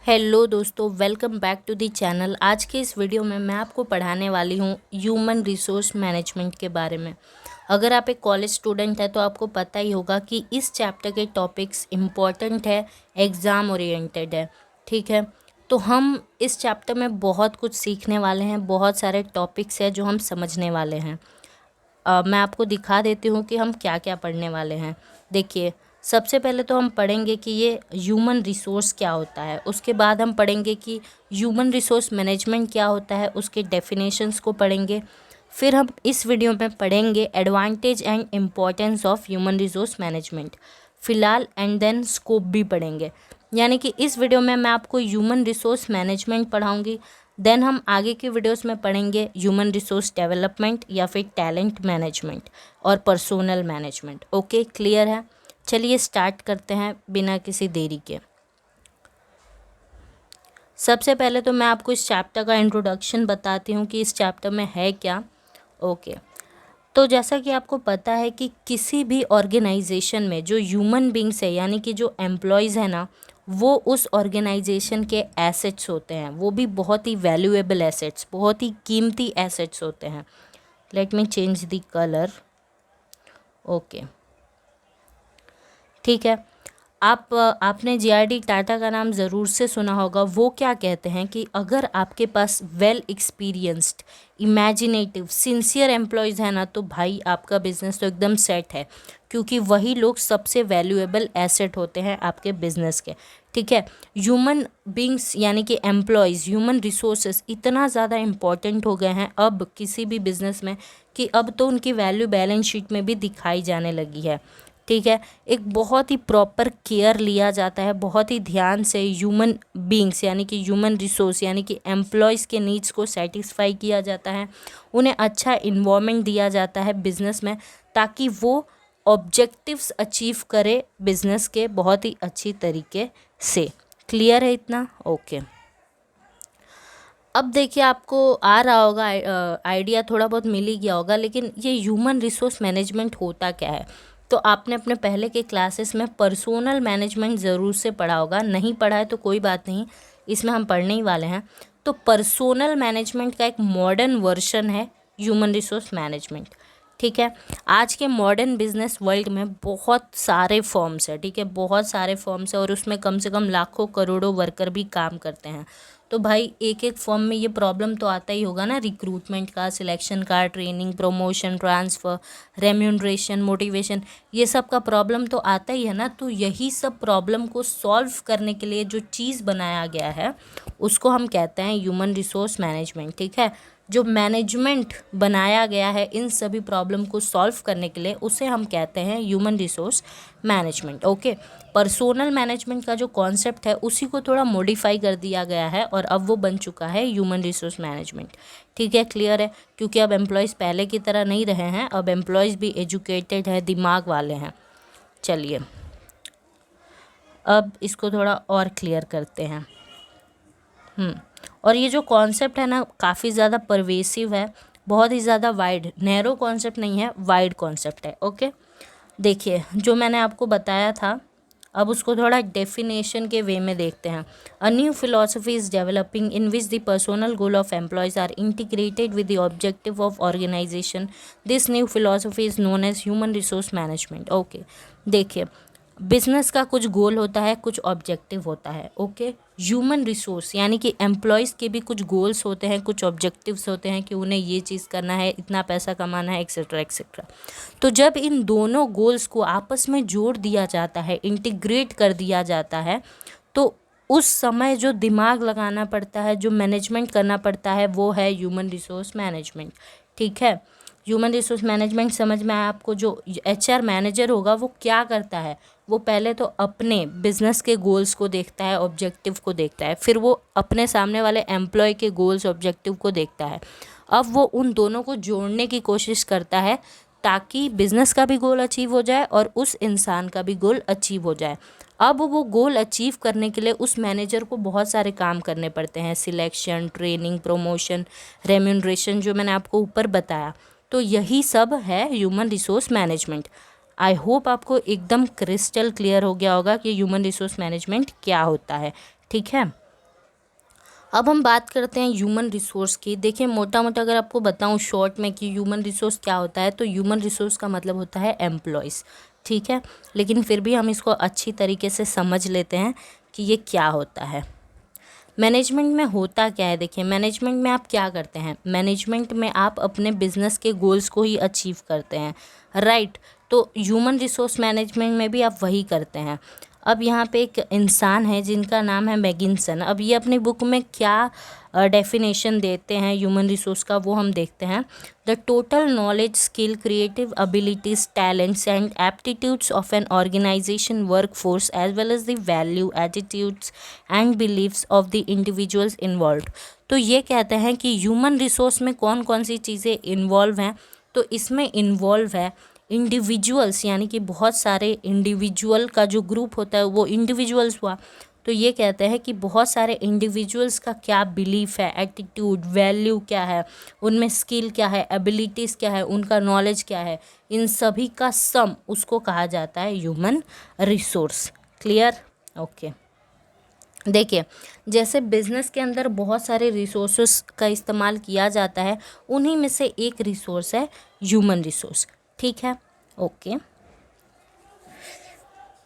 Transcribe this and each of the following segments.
Hello दोस्तों, welcome back to the channel. आज के इस वीडियो में मैं आपको पढ़ाने वाली हूँ ह्यूमन रिसोर्स मैनेजमेंट के बारे में। अगर आप एक कॉलेज स्टूडेंट हैं तो आपको पता ही होगा कि इस चैप्टर के टॉपिक्स इम्पॉर्टेंट है, एग्ज़ाम ओरिएंटेड है। ठीक है, तो हम इस चैप्टर में बहुत कुछ सीखने वाले हैं, बहुत सारे टॉपिक्स हैं जो हम समझने वाले हैं। मैं आपको दिखा देती हूँ कि हम क्या क्या पढ़ने वाले हैं। देखिए, सबसे पहले तो हम पढ़ेंगे कि ये ह्यूमन रिसोर्स क्या होता है। उसके बाद हम पढ़ेंगे कि ह्यूमन रिसोर्स मैनेजमेंट क्या होता है, उसके डेफिनेशंस को पढ़ेंगे। फिर हम इस वीडियो में पढ़ेंगे advantage and importance of human resource management. फ़िलहाल एंड देन स्कोप भी पढ़ेंगे। यानी कि इस वीडियो में मैं आपको ह्यूमन रिसोर्स मैनेजमेंट पढ़ाऊँगी, देन हम आगे के वीडियोस में पढ़ेंगे ह्यूमन रिसोर्स डेवलपमेंट या फिर टैलेंट मैनेजमेंट और पर्सोनल मैनेजमेंट। ओके, क्लियर है? चलिए स्टार्ट करते हैं बिना किसी देरी के। सबसे पहले तो मैं आपको इस चैप्टर का इंट्रोडक्शन बताती हूँ कि इस चैप्टर में है क्या। ओके, तो जैसा कि आपको पता है कि किसी भी ऑर्गेनाइजेशन में जो ह्यूमन बींग्स है यानी कि जो एम्प्लॉयज़ है ना, वो उस ऑर्गेनाइजेशन के एसेट्स होते हैं। वो भी बहुत ही वैल्यूएबल एसेट्स, बहुत ही कीमती एसेट्स होते हैं। Let me change the colour. Okay, ठीक है। आपने जीआरडी टाटा का नाम ज़रूर से सुना होगा। वो क्या कहते हैं कि अगर आपके पास well experienced, imaginative, sincere employees हैं ना, तो भाई आपका बिजनेस तो एकदम सेट है, क्योंकि वही लोग सबसे वैल्यूएबल एसेट होते हैं आपके बिजनेस के। ठीक है, ह्यूमन बींग्स यानी कि एम्प्लॉयज़, ह्यूमन रिसोर्सेज इतना ज़्यादा इम्पॉर्टेंट हो गए हैं अब किसी भी बिज़नेस में कि अब तो उनकी वैल्यू बैलेंस शीट में भी दिखाई जाने लगी है। ठीक है, एक बहुत ही प्रॉपर केयर लिया जाता है, बहुत ही ध्यान से ह्यूमन बींग्स यानी कि ह्यूमन रिसोर्स यानी कि एम्प्लॉयज़ के नीड्स को सेटिस्फाई किया जाता है। उन्हें अच्छा इन्वायरमेंट दिया जाता है बिज़नेस में, ताकि वो ऑब्जेक्टिव्स अचीव करे बिज़नेस के बहुत ही अच्छी तरीके से। क्लियर है इतना? ओके, अब देखिए आपको आ रहा होगा आइडिया, थोड़ा बहुत मिल ही गया होगा। लेकिन ये ह्यूमन रिसोर्स मैनेजमेंट होता क्या है, तो आपने अपने पहले के क्लासेस में पर्सोनल मैनेजमेंट ज़रूर से पढ़ा होगा। नहीं पढ़ा है तो कोई बात नहीं, इसमें हम पढ़ने ही वाले हैं। तो पर्सोनल मैनेजमेंट का एक मॉडर्न वर्जन है ह्यूमन रिसोर्स मैनेजमेंट। ठीक है, आज के मॉडर्न बिजनेस वर्ल्ड में बहुत सारे फॉर्म्स हैं। ठीक है, बहुत सारे फॉर्म्स हैं और उसमें कम से कम लाखों करोड़ों वर्कर भी काम करते हैं। तो भाई एक एक फॉर्म में ये प्रॉब्लम तो आता ही होगा ना, रिक्रूटमेंट का, सिलेक्शन का, training, promotion, transfer, remuneration, motivation, ये सब का प्रॉब्लम तो आता ही है ना। तो यही सब प्रॉब्लम को सॉल्व करने के लिए जो चीज़ बनाया गया है उसको हम कहते हैं ह्यूमन रिसोर्स मैनेजमेंट। ठीक है, जो मैनेजमेंट बनाया गया है इन सभी प्रॉब्लम को सॉल्व करने के लिए, उसे हम कहते हैं human resource management. Okay, personnel management का जो कॉन्सेप्ट है उसी को थोड़ा मॉडिफाई कर दिया गया है और अब वो बन चुका है ह्यूमन रिसोर्स मैनेजमेंट। ठीक है, क्लियर है? क्योंकि अब एम्प्लॉयज़ पहले की तरह नहीं रहे हैं, अब एम्प्लॉयज़ भी एजुकेटेड है, दिमाग वाले हैं। चलिए अब इसको थोड़ा और क्लियर करते हैं। और ये जो कॉन्सेप्ट है ना, काफ़ी ज़्यादा परवेसिव है, बहुत ही ज़्यादा वाइड, नैरो कॉन्सेप्ट नहीं है, वाइड कॉन्सेप्ट है। ओके, देखिए जो मैंने आपको बताया था, अब उसको थोड़ा डेफिनेशन के वे में देखते हैं। A new philosophy is developing in which the personal goal of employees are integrated with the objective of organization. This new philosophy is known as human resource management. Okay, देखिए बिजनेस का कुछ गोल होता है, कुछ ऑब्जेक्टिव होता है। Okay, human resource यानी कि एम्प्लॉयज़ के भी कुछ गोल्स होते हैं, कुछ ऑब्जेक्टिव्स होते हैं कि उन्हें ये चीज़ करना है, इतना पैसा कमाना है, एक्सेट्रा एक्सेट्रा। तो जब इन दोनों गोल्स को आपस में जोड़ दिया जाता है, इंटीग्रेट कर दिया जाता है, तो उस समय जो दिमाग लगाना पड़ता है, जो मैनेजमेंट करना पड़ता है, वो है ह्यूमन रिसोर्स मैनेजमेंट। ठीक है, ह्यूमन रिसोर्स मैनेजमेंट समझ में आया आपको? जो एचआर मैनेजर होगा वो क्या करता है, वो पहले तो अपने बिजनेस के गोल्स को देखता है, ऑब्जेक्टिव को देखता है, फिर वो अपने सामने वाले एम्प्लॉय के गोल्स, ऑब्जेक्टिव को देखता है। अब वो उन दोनों को जोड़ने की कोशिश करता है ताकि बिजनेस का भी गोल अचीव हो जाए और उस इंसान का भी गोल अचीव हो जाए। अब वो गोल अचीव करने के लिए उस मैनेजर को बहुत सारे काम करने पड़ते हैं, सिलेक्शन, ट्रेनिंग, प्रमोशन, रेम्यूनरेशन, जो मैंने आपको ऊपर बताया। तो यही सब है human resource management. I hope आपको एकदम क्रिस्टल क्लियर हो गया होगा कि ह्यूमन रिसोर्स मैनेजमेंट क्या होता है। ठीक है, अब हम बात करते हैं ह्यूमन रिसोर्स की। देखिए मोटा मोटा अगर आपको बताऊं शॉर्ट में कि ह्यूमन रिसोर्स क्या होता है, तो ह्यूमन रिसोर्स का मतलब होता है एम्प्लॉयज़, ठीक है। लेकिन फिर भी हम इसको अच्छी तरीके से समझ लेते हैं कि ये क्या होता है। मैनेजमेंट में होता क्या है, देखिए मैनेजमेंट में आप क्या करते हैं, मैनेजमेंट में आप अपने बिजनेस के गोल्स को ही अचीव करते हैं, राइट। तो ह्यूमन रिसोर्स मैनेजमेंट में भी आप वही करते हैं। अब यहाँ पे एक इंसान है जिनका नाम है मैगिनसन। अब ये अपनी बुक में क्या डेफिनेशन देते हैं ह्यूमन रिसोर्स का, वो हम देखते हैं। The total knowledge, skill, creative abilities, talents and aptitudes of an organization work force as well as the value, attitudes and beliefs of the individuals involve. तो ये कहते हैं कि ह्यूमन रिसोर्स में कौन कौन सी चीज़ें इन्वॉल्व हैं, तो इसमें इन्वॉल्व है इंडिविजुअल्स, यानी कि बहुत सारे इंडिविजुअल का जो ग्रुप होता है वो इंडिविजुअल्स हुआ। तो ये कहते हैं कि बहुत सारे इंडिविजुअल्स का क्या बिलीफ है, एटीट्यूड, वैल्यू क्या है, उनमें स्किल क्या है, एबिलिटीज़ क्या है, उनका नॉलेज क्या है, इन सभी का सम उसको कहा जाता है ह्यूमन रिसोर्स। क्लियर? ओके। देखिए जैसे बिजनेस के अंदर बहुत सारे रिसोर्सेस का इस्तेमाल किया जाता है, उन्हीं में से एक रिसोर्स है ह्यूमन रिसोर्स, ठीक है। ओके।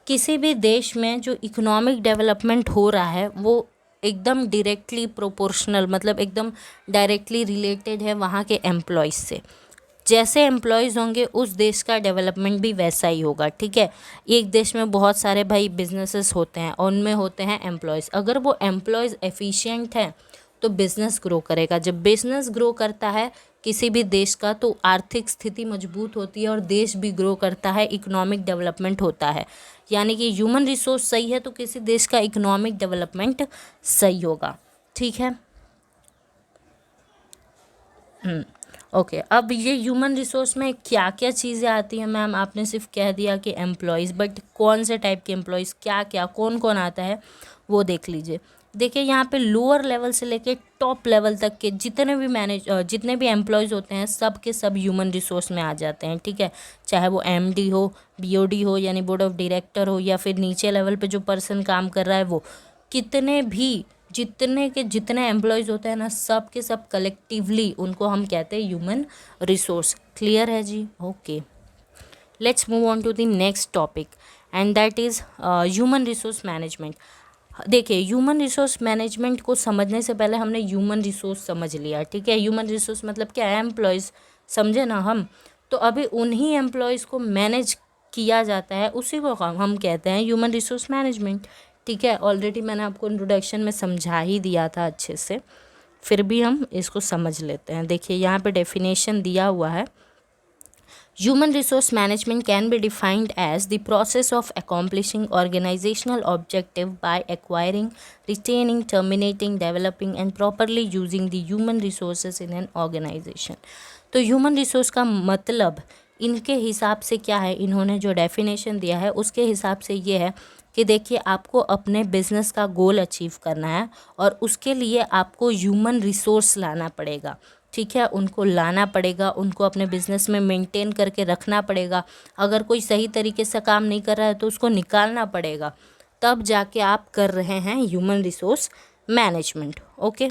किसी भी देश में जो इकोनॉमिक डेवलपमेंट हो रहा है वो एकदम डायरेक्टली प्रोपोर्शनल, मतलब एकदम डायरेक्टली रिलेटेड है वहाँ के एम्प्लॉयज़ से। जैसे एम्प्लॉयज़ होंगे उस देश का डेवलपमेंट भी वैसा ही होगा, ठीक है। एक देश में बहुत सारे भाई बिजनेसेस होते हैं और उनमें होते हैं एम्प्लॉयज़। अगर वो एम्प्लॉयज़ एफिशिएंट हैं तो बिज़नेस ग्रो करेगा। जब बिज़नेस ग्रो करता है किसी भी देश का तो आर्थिक स्थिति मजबूत होती है और देश भी ग्रो करता है, इकोनॉमिक डेवलपमेंट होता है। यानी कि ह्यूमन रिसोर्स सही है तो किसी देश का इकोनॉमिक डेवलपमेंट सही होगा, ठीक है। ओके। अब ये ह्यूमन रिसोर्स में क्या क्या चीज़ें आती हैं मैम, आपने सिर्फ कह दिया कि एम्प्लॉयज़, बट कौन से टाइप के एम्प्लॉयज़, क्या क्या कौन कौन आता है वो देख लीजिए। देखिए यहाँ पे लोअर लेवल से लेके टॉप लेवल तक के जितने भी एम्प्लॉयज़ होते हैं सब के सब ह्यूमन रिसोर्स में आ जाते हैं, ठीक है। चाहे वो एमडी हो, बीओडी हो यानी बोर्ड ऑफ डायरेक्टर हो, या फिर नीचे लेवल पे जो पर्सन काम कर रहा है वो, कितने भी जितने एम्प्लॉयज़ होते हैं ना सब के सब कलेक्टिवली उनको हम कहते हैं ह्यूमन रिसोर्स। क्लियर है जी? Okay. Let's move on to the next topic and that is human resource management. देखिए ह्यूमन रिसोर्स मैनेजमेंट को समझने से पहले हमने ह्यूमन रिसोर्स समझ लिया, ठीक है। ह्यूमन रिसोर्स मतलब क्या है, एम्प्लॉयज़, समझे ना हम। तो अभी उन्हीं एम्प्लॉयज़ को मैनेज किया जाता है, उसी को हम कहते हैं ह्यूमन रिसोर्स मैनेजमेंट, ठीक है। ऑलरेडी मैंने आपको इंट्रोडक्शन में समझा ही दिया था अच्छे से, फिर भी हम इसको समझ लेते हैं। देखिए यहाँ पे डेफिनेशन दिया हुआ है। Human resource management can be defined as the process of accomplishing organizational objective by acquiring, retaining, terminating, developing and properly using the human resources in an organization. तो human resource का मतलब इनके हिसाब से क्या है, इन्होंने जो डेफिनेशन दिया है उसके हिसाब से ये है कि देखिए आपको अपने बिजनेस का गोल अचीव करना है और उसके लिए आपको ह्यूमन रिसोर्स लाना पड़ेगा, ठीक है। उनको लाना पड़ेगा, उनको अपने बिजनेस में मेंटेन करके रखना पड़ेगा। अगर कोई सही तरीके से काम नहीं कर रहा है तो उसको निकालना पड़ेगा, तब जाके आप कर रहे हैं ह्यूमन रिसोर्स मैनेजमेंट। ओके।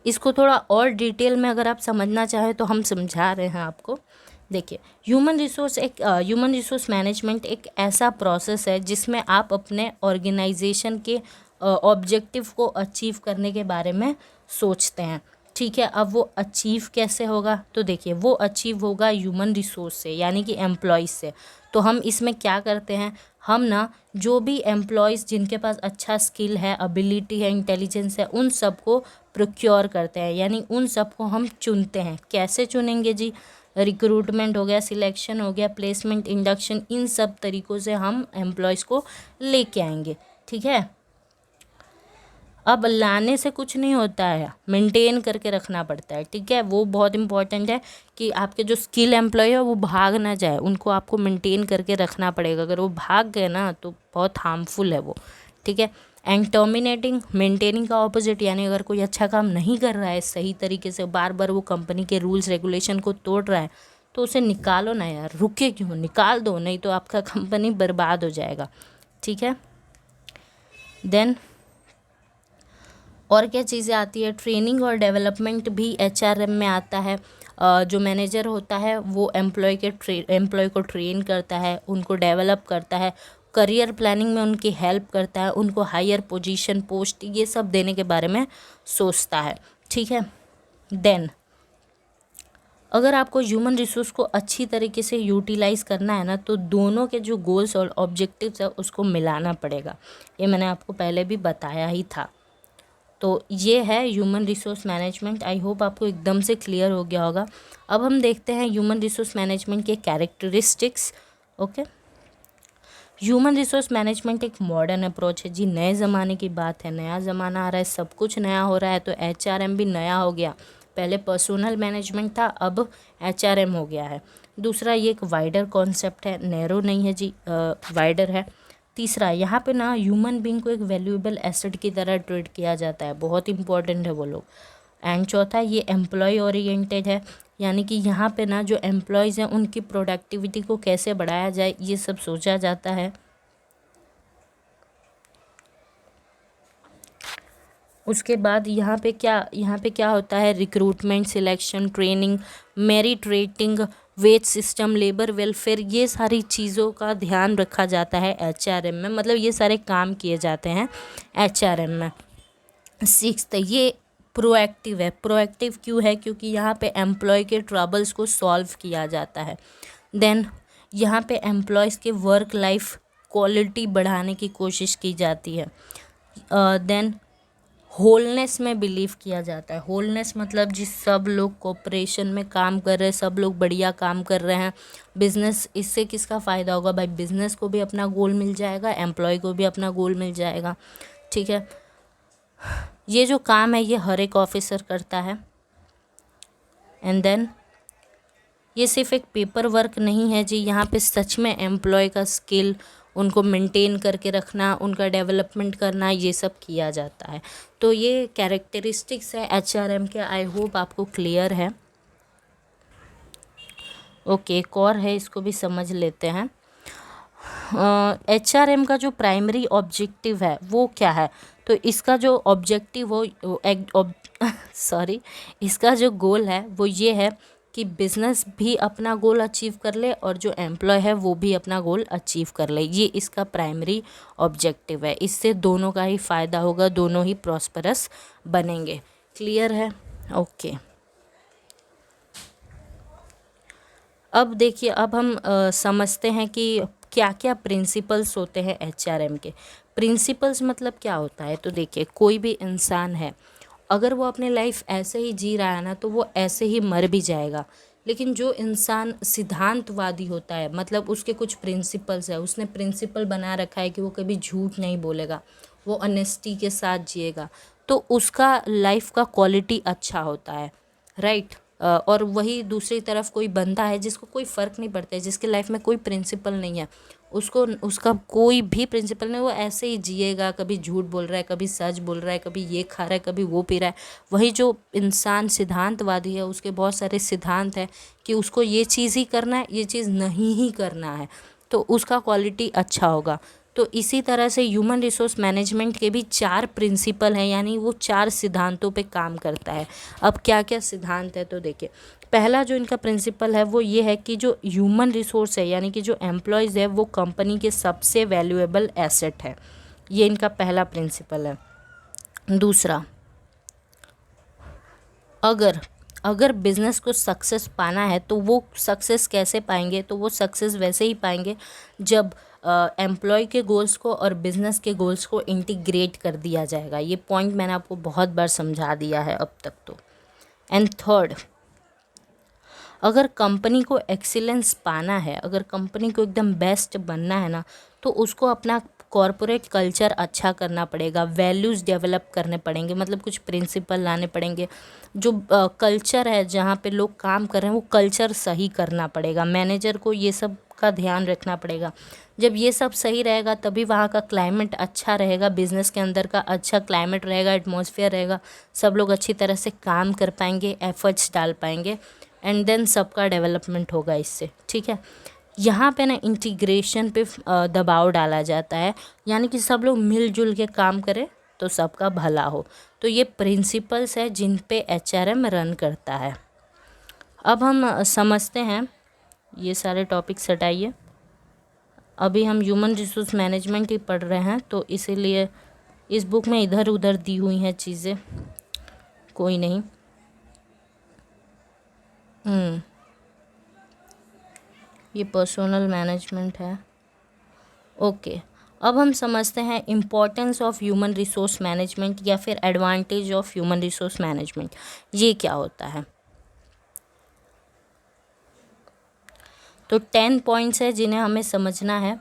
इसको थोड़ा और डिटेल में अगर आप समझना चाहें तो हम समझा रहे हैं आपको। देखिए ह्यूमन रिसोर्स मैनेजमेंट एक ऐसा प्रोसेस है जिसमें आप अपने ऑर्गेनाइजेशन के ऑब्जेक्टिव को अचीव करने के बारे में सोचते हैं, ठीक है। अब वो अचीव कैसे होगा, तो देखिए वो अचीव होगा ह्यूमन रिसोर्स से यानी कि एम्प्लॉयज़ से। तो हम इसमें क्या करते हैं, हम ना जो भी एम्प्लॉयज़ जिनके पास अच्छा स्किल है, एबिलिटी है, इंटेलिजेंस है, उन सबको प्रोक्योर करते हैं, यानी उन सबको हम चुनते हैं। कैसे चुनेंगे जी, रिक्रूटमेंट हो गया, सिलेक्शन हो गया, प्लेसमेंट, इंडक्शन, इन सब तरीक़ों से हम एम्प्लॉयज़ को लेके आएंगे, ठीक है। अब लाने से कुछ नहीं होता है, मेंटेन करके रखना पड़ता है, ठीक है। वो बहुत इंपॉर्टेंट है कि आपके जो स्किल एम्प्लॉय है वो भाग ना जाए, उनको आपको मेंटेन करके रखना पड़ेगा। अगर वो भाग गए ना तो बहुत हार्मफुल है वो, ठीक है। एंड टर्मिनेटिंग, मेंटेनिंग का ऑपोजिट, यानी अगर कोई अच्छा काम नहीं कर रहा है सही तरीके से, बार बार वो कंपनी के रूल्स रेगुलेशन को तोड़ रहा है, तो उसे निकालो ना यार, रुके क्यों, निकाल दो, नहीं तो आपका कंपनी बर्बाद हो जाएगा, ठीक है। देन और क्या चीज़ें आती है, ट्रेनिंग और डेवलपमेंट भी एचआरएम में आता है। जो मैनेजर होता है वो एम्प्लॉय को ट्रेन करता है, उनको डेवलप करता है, करियर प्लानिंग में उनकी हेल्प करता है, उनको हायर पोजीशन पोस्ट ये सब देने के बारे में सोचता है। ठीक है। देन अगर आपको ह्यूमन रिसोर्स को अच्छी तरीके से यूटिलाइज़ करना है ना, तो दोनों के जो गोल्स और ऑब्जेक्टिव्स है उसको मिलाना पड़ेगा। ये मैंने आपको पहले भी बताया ही था। तो ये है human resource management. I hope आपको एकदम से क्लियर हो गया होगा। अब हम देखते हैं ह्यूमन रिसोर्स मैनेजमेंट के characteristics. Okay. Human resource management एक मॉडर्न अप्रोच है जी। नए ज़माने की बात है, नया ज़माना आ रहा है, सब कुछ नया हो रहा है, तो एचआरएम भी नया हो गया। पहले पर्सनल मैनेजमेंट था, अब एचआरएम हो गया है। दूसरा, ये एक वाइडर कॉन्सेप्ट है, नैरो नहीं है जी, वाइडर है। तीसरा, यहाँ पे ना ह्यूमन बीइंग को एक वैल्यूएबल एसेट की तरह ट्रीट किया जाता है, बहुत इंपॉर्टेंट है वो लोग। एंड चौथा, ये एम्प्लॉय ओरिएंटेड है, यानी कि यहाँ पे ना जो एम्प्लॉयज़ हैं उनकी प्रोडक्टिविटी को कैसे बढ़ाया जाए ये सब सोचा जाता है। उसके बाद यहाँ पे क्या होता है, recruitment, selection, training, merit rating, wage system, labour welfare, ये सारी चीज़ों का ध्यान रखा जाता है एचआरएम में। मतलब ये सारे काम किए जाते हैं एचआरएम में। सिक्स्थ, ये प्रोएक्टिव है। प्रोएक्टिव क्यों है? क्योंकि यहाँ पे एम्प्लॉय के ट्रबल्स को सॉल्व किया जाता है। देन यहाँ पे एम्प्लॉयज़ के वर्क लाइफ क्वालिटी बढ़ाने की कोशिश की जाती है। देन होलनेस में बिलीव किया जाता है। होलनेस मतलब जिस सब लोग कोऑपरेशन में काम कर रहे हैं, सब लोग बढ़िया काम कर रहे हैं। बिजनेस, इससे किसका फ़ायदा होगा भाई? बिजनेस को भी अपना गोल मिल जाएगा, एम्प्लॉय को भी अपना गोल मिल जाएगा। ठीक है। ये जो काम है ये हर एक ऑफिसर करता है। एंड देन ये सिर्फ एक पेपर वर्क नहीं है जी, यहाँ पे सच में एम्प्लॉय का स्किल, उनको मेंटेन करके रखना, उनका डेवलपमेंट करना, ये सब किया जाता है। तो ये कैरेक्टरिस्टिक्स है एचआरएम के। आई होप आपको क्लियर है। ओके, एक और है, इसको भी समझ लेते हैं। एचआरएम का जो प्राइमरी ऑब्जेक्टिव है वो क्या है? तो इसका जो ऑब्जेक्टिव हो सॉरी इसका जो गोल है वो ये है कि बिजनेस भी अपना गोल अचीव कर ले और जो एम्प्लॉय है वो भी अपना गोल अचीव कर ले। ये इसका प्राइमरी ऑब्जेक्टिव है। इससे दोनों का ही फ़ायदा होगा, दोनों ही प्रॉस्परस बनेंगे। क्लियर है? ओके। अब देखिए, अब हम समझते हैं कि क्या क्या प्रिंसिपल्स होते हैं एचआरएम के। प्रिंसिपल्स मतलब क्या होता है? तो देखिए, कोई भी इंसान है, अगर वो अपनी लाइफ ऐसे ही जी रहा है ना, तो वो ऐसे ही मर भी जाएगा। लेकिन जो इंसान सिद्धांतवादी होता है, मतलब उसके कुछ प्रिंसिपल्स है, उसने प्रिंसिपल बना रखा है कि वो कभी झूठ नहीं बोलेगा, वो ऑनेस्टी के साथ जिएगा, तो उसका लाइफ का क्वालिटी अच्छा होता है, राइट। और वही दूसरी तरफ कोई बंदा है जिसको कोई फ़र्क नहीं पड़ता है, जिसकी लाइफ में कोई प्रिंसिपल नहीं है, उसको उसका कोई भी प्रिंसिपल नहीं, वो ऐसे ही जिएगा, कभी झूठ बोल रहा है, कभी सच बोल रहा है, कभी ये खा रहा है, कभी वो पी रहा है। वही जो इंसान सिद्धांतवादी है, उसके बहुत सारे सिद्धांत हैं कि उसको ये चीज़ ही करना है, ये चीज़ नहीं ही करना है, तो उसका क्वालिटी अच्छा होगा। तो इसी तरह से ह्यूमन रिसोर्स मैनेजमेंट के भी 4 प्रिंसिपल हैं, यानी वो 4 सिद्धांतों पे काम करता है। अब क्या क्या सिद्धांत है? तो देखिए, पहला जो इनका प्रिंसिपल है वो ये है कि जो ह्यूमन रिसोर्स है, यानी कि जो एम्प्लॉयज़ है, वो कंपनी के सबसे वैल्यूएबल एसेट है। ये इनका पहला प्रिंसिपल है। दूसरा, अगर बिज़नेस को सक्सेस पाना है तो वो सक्सेस कैसे पाएंगे? तो वो सक्सेस वैसे ही पाएंगे जब एम्प्लॉय के गोल्स को और बिज़नेस के गोल्स को इंटीग्रेट कर दिया जाएगा। ये पॉइंट मैंने आपको बहुत बार समझा दिया है अब तक तो। एंड थर्ड, अगर कंपनी को एक्सीलेंस पाना है, अगर कंपनी को एकदम बेस्ट बनना है ना, तो उसको अपना कॉरपोरेट कल्चर अच्छा करना पड़ेगा, वैल्यूज़ डेवलप करने पड़ेंगे, मतलब कुछ प्रिंसिपल लाने पड़ेंगे। जो कल्चर है जहाँ पे लोग काम कर रहे हैं वो कल्चर सही करना पड़ेगा। मैनेजर को ये सब का ध्यान रखना पड़ेगा। जब ये सब सही रहेगा तभी वहाँ का क्लाइमेट अच्छा रहेगा, बिज़नेस के अंदर का अच्छा क्लाइमेट रहेगा, एटमॉस्फेयर रहेगा, सब लोग अच्छी तरह से काम कर पाएंगे, एफर्ट्स डाल पाएंगे, एंड देन सबका डेवलपमेंट होगा इससे। ठीक है। यहाँ पे ना इंटीग्रेशन पे दबाव डाला जाता है, यानी कि सब लोग मिलजुल के काम करें तो सबका भला हो। तो ये प्रिंसिपल्स है जिन पे एचआरएम रन करता है। अब हम समझते हैं, ये सारे टॉपिक्स हटाइए, अभी हम ह्यूमन रिसोर्स मैनेजमेंट ही पढ़ रहे हैं तो इसीलिए इस बुक में इधर उधर दी हुई हैं चीज़ें, कोई नहीं। ये पर्सनल मैनेजमेंट है। ओके, अब हम समझते हैं importance of human resource management या फिर advantage of human resource management, ये क्या होता है। तो 10 पॉइंट्स है जिन्हें हमें समझना है।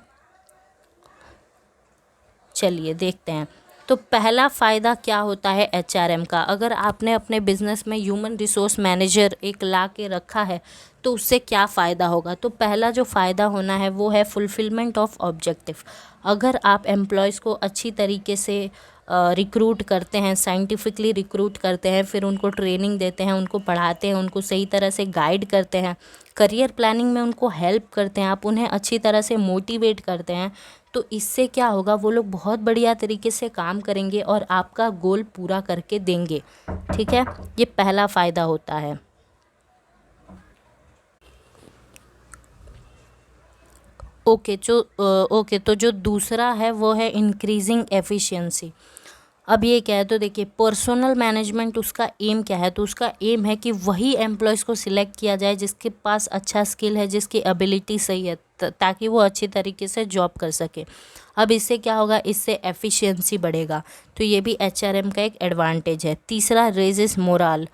चलिए देखते हैं। तो पहला फ़ायदा क्या होता है एचआरएम का। अगर आपने अपने बिजनेस में ह्यूमन रिसोर्स मैनेजर एक ला के रखा है तो उससे क्या फ़ायदा होगा। तो पहला जो फ़ायदा होना है वो है फुलफिलमेंट ऑफ ऑब्जेक्टिव। अगर आप एम्प्लॉयज़ को अच्छी तरीके से रिक्रूट करते हैं, साइंटिफिकली रिक्रूट करते हैं, फिर उनको ट्रेनिंग देते हैं, उनको पढ़ाते हैं, उनको सही तरह से गाइड करते हैं, करियर प्लानिंग में उनको हेल्प करते हैं, आप उन्हें अच्छी तरह से मोटिवेट करते हैं, तो इससे क्या होगा, वो लोग बहुत बढ़िया तरीके से काम करेंगे और आपका गोल पूरा करके देंगे। ठीक है, ये पहला फ़ायदा होता है। ओके, तो जो दूसरा है वो है इंक्रीजिंग एफिशिएंसी। अब ये क्या है, तो देखिए पर्सनल मैनेजमेंट उसका एम क्या है। तो उसका एम है कि वही एम्प्लॉयज़ को सिलेक्ट किया जाए जिसके पास अच्छा स्किल है, जिसकी एबिलिटी सही है, ताकि वो अच्छी तरीके से जॉब कर सके। अब इससे क्या होगा, इससे एफिशिएंसी बढ़ेगा। तो ये भी एचआरएम का एक एडवांटेज है। तीसरा, रेजेस मोराल।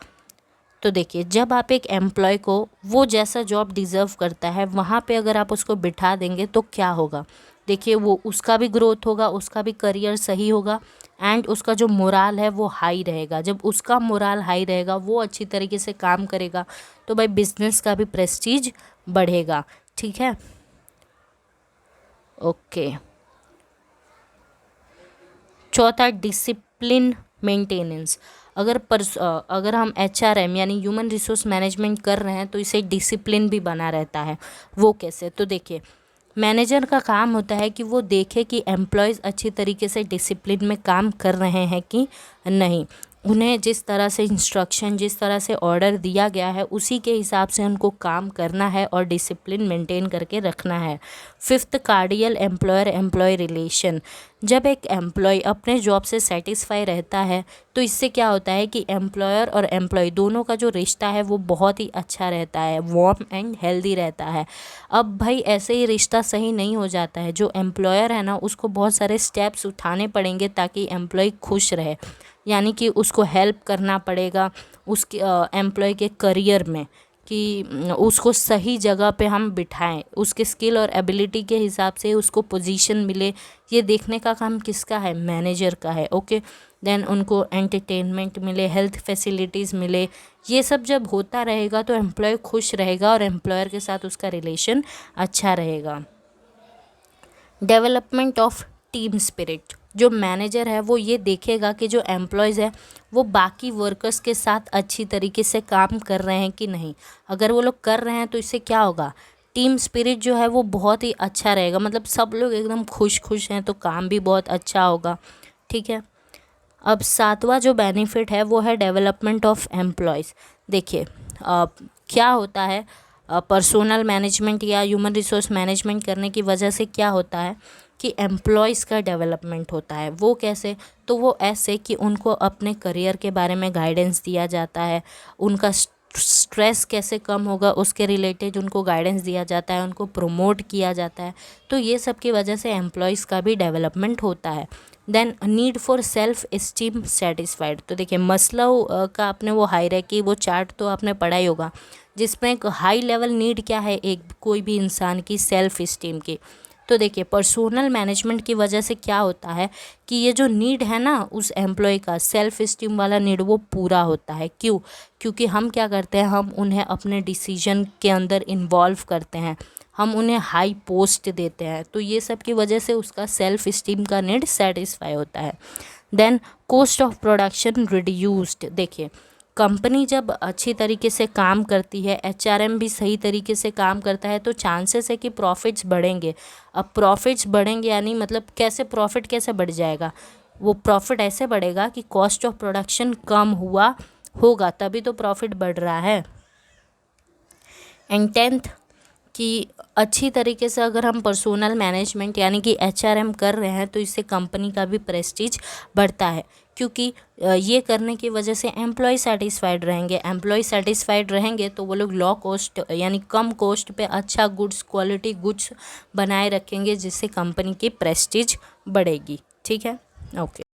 तो देखिए जब आप एक एम्प्लॉय को वो जैसा जॉब डिज़र्व करता है वहाँ पे अगर आप उसको बिठा देंगे तो क्या होगा, देखिए वो उसका भी ग्रोथ होगा, उसका भी करियर सही होगा एंड उसका जो मोराल है वो हाई रहेगा। जब उसका मोराल हाई रहेगा, वो अच्छी तरीके से काम करेगा, तो भाई बिजनेस का भी प्रेस्टीज बढ़ेगा। ठीक है, ओके। चौथा, डिसिप्लिन मेंटेनेंस। अगर हम एचआरएम यानी ह्यूमन रिसोर्स मैनेजमेंट कर रहे हैं तो इसे डिसिप्लिन भी बना रहता है। वो कैसे, तो देखिए मैनेजर का काम होता है कि वो देखे कि एम्प्लॉयज़ अच्छी तरीके से डिसिप्लिन में काम कर रहे हैं कि नहीं। उन्हें जिस तरह से इंस्ट्रक्शन, जिस तरह से ऑर्डर दिया गया है उसी के हिसाब से उनको काम करना है और डिसिप्लिन मेंटेन करके रखना है। Fifth, cordial employer employee relation. जब एक एम्प्लॉय अपने जॉब से सेटिस्फाई रहता है तो इससे क्या होता है कि एम्प्लॉयर और एम्प्लॉय दोनों का जो रिश्ता है वो बहुत ही अच्छा रहता है, वार्म एंड हेल्दी रहता है। अब भाई ऐसे ही रिश्ता सही नहीं हो जाता है, जो एम्प्लॉयर है ना उसको बहुत सारे स्टेप्स उठाने पड़ेंगे ताकि एम्प्लॉय खुश रहे, यानी कि उसको हेल्प करना पड़ेगा उसके एम्प्लॉय के करियर में, कि उसको सही जगह पे हम बिठाएं, उसके स्किल और एबिलिटी के हिसाब से उसको पोजीशन मिले। ये देखने का काम किसका है, मैनेजर का है। ओके, देन उनको एंटरटेनमेंट मिले, हेल्थ फैसिलिटीज़ मिले। ये सब जब होता रहेगा तो एम्प्लॉय खुश रहेगा और एम्प्लॉयर के साथ उसका रिलेशन अच्छा रहेगा। Development of team spirit. जो मैनेजर है वो ये देखेगा कि जो एम्प्लॉयज़ है वो बाकी वर्कर्स के साथ अच्छी तरीके से काम कर रहे हैं कि नहीं। अगर वो लोग कर रहे हैं तो इससे क्या होगा, टीम स्पिरिट जो है वो बहुत ही अच्छा रहेगा, मतलब सब लोग एकदम खुश हैं तो काम भी बहुत अच्छा होगा। ठीक है, अब सातवां जो बेनिफिट है वो है डेवलपमेंट ऑफ एम्प्लॉयज़। देखिए क्या होता है, पर्सनल मैनेजमेंट या ह्यूमन रिसोर्स मैनेजमेंट करने की वजह से क्या होता है कि एम्प्लॉयज़ का डेवलपमेंट होता है। वो कैसे, तो वो ऐसे कि उनको अपने करियर के बारे में गाइडेंस दिया जाता है, उनका स्ट्रेस कैसे कम होगा उसके रिलेटेड उनको गाइडेंस दिया जाता है, उनको प्रमोट किया जाता है। तो ये सब की वजह से एम्प्लॉयज़ का भी डेवलपमेंट होता है। Then need for self esteem satisfied. तो देखिए मस्लो का आपने वो हायरार्की वो चार्ट तो आपने पढ़ा ही होगा, जिसमें एक हाई लेवल नीड क्या है एक कोई भी इंसान की, सेल्फ इस्टीम की। तो देखिए पर्सनल मैनेजमेंट की वजह से क्या होता है कि ये जो नीड है ना उस एम्प्लॉय का, सेल्फ इस्टीम वाला नीड, वो पूरा होता है। क्यों, क्योंकि हम क्या करते हैं, हम उन्हें अपने डिसीजन के अंदर इन्वॉल्व करते हैं, हम उन्हें हाई पोस्ट देते हैं, तो ये सब की वजह से उसका सेल्फ इस्टीम का नीड सेटिस्फाई होता है। Then cost of production reduced. देखिए कंपनी जब अच्छी तरीके से काम करती है, एचआरएम भी सही तरीके से काम करता है, तो चांसेस है कि प्रॉफिट्स बढ़ेंगे। अब प्रॉफिट्स बढ़ेंगे यानी मतलब कैसे प्रॉफिट कैसे बढ़ जाएगा, वो प्रॉफिट ऐसे बढ़ेगा कि कॉस्ट ऑफ प्रोडक्शन कम हुआ होगा, तभी तो प्रॉफिट बढ़ रहा है। एंड 10th कि अच्छी तरीके से अगर हम पर्सोनल मैनेजमेंट यानी कि HRM कर रहे हैं तो इससे कंपनी का भी प्रेस्टीज बढ़ता है, क्योंकि ये करने की वजह से एम्प्लॉय सेटिस्फाइड रहेंगे। एम्प्लॉय सेटिस्फाइड रहेंगे तो वो लोग लो कॉस्ट यानी कम कॉस्ट पे अच्छा गुड्स, क्वालिटी गुड्स बनाए रखेंगे, जिससे कंपनी की प्रेस्टीज बढ़ेगी। ठीक है, ओके।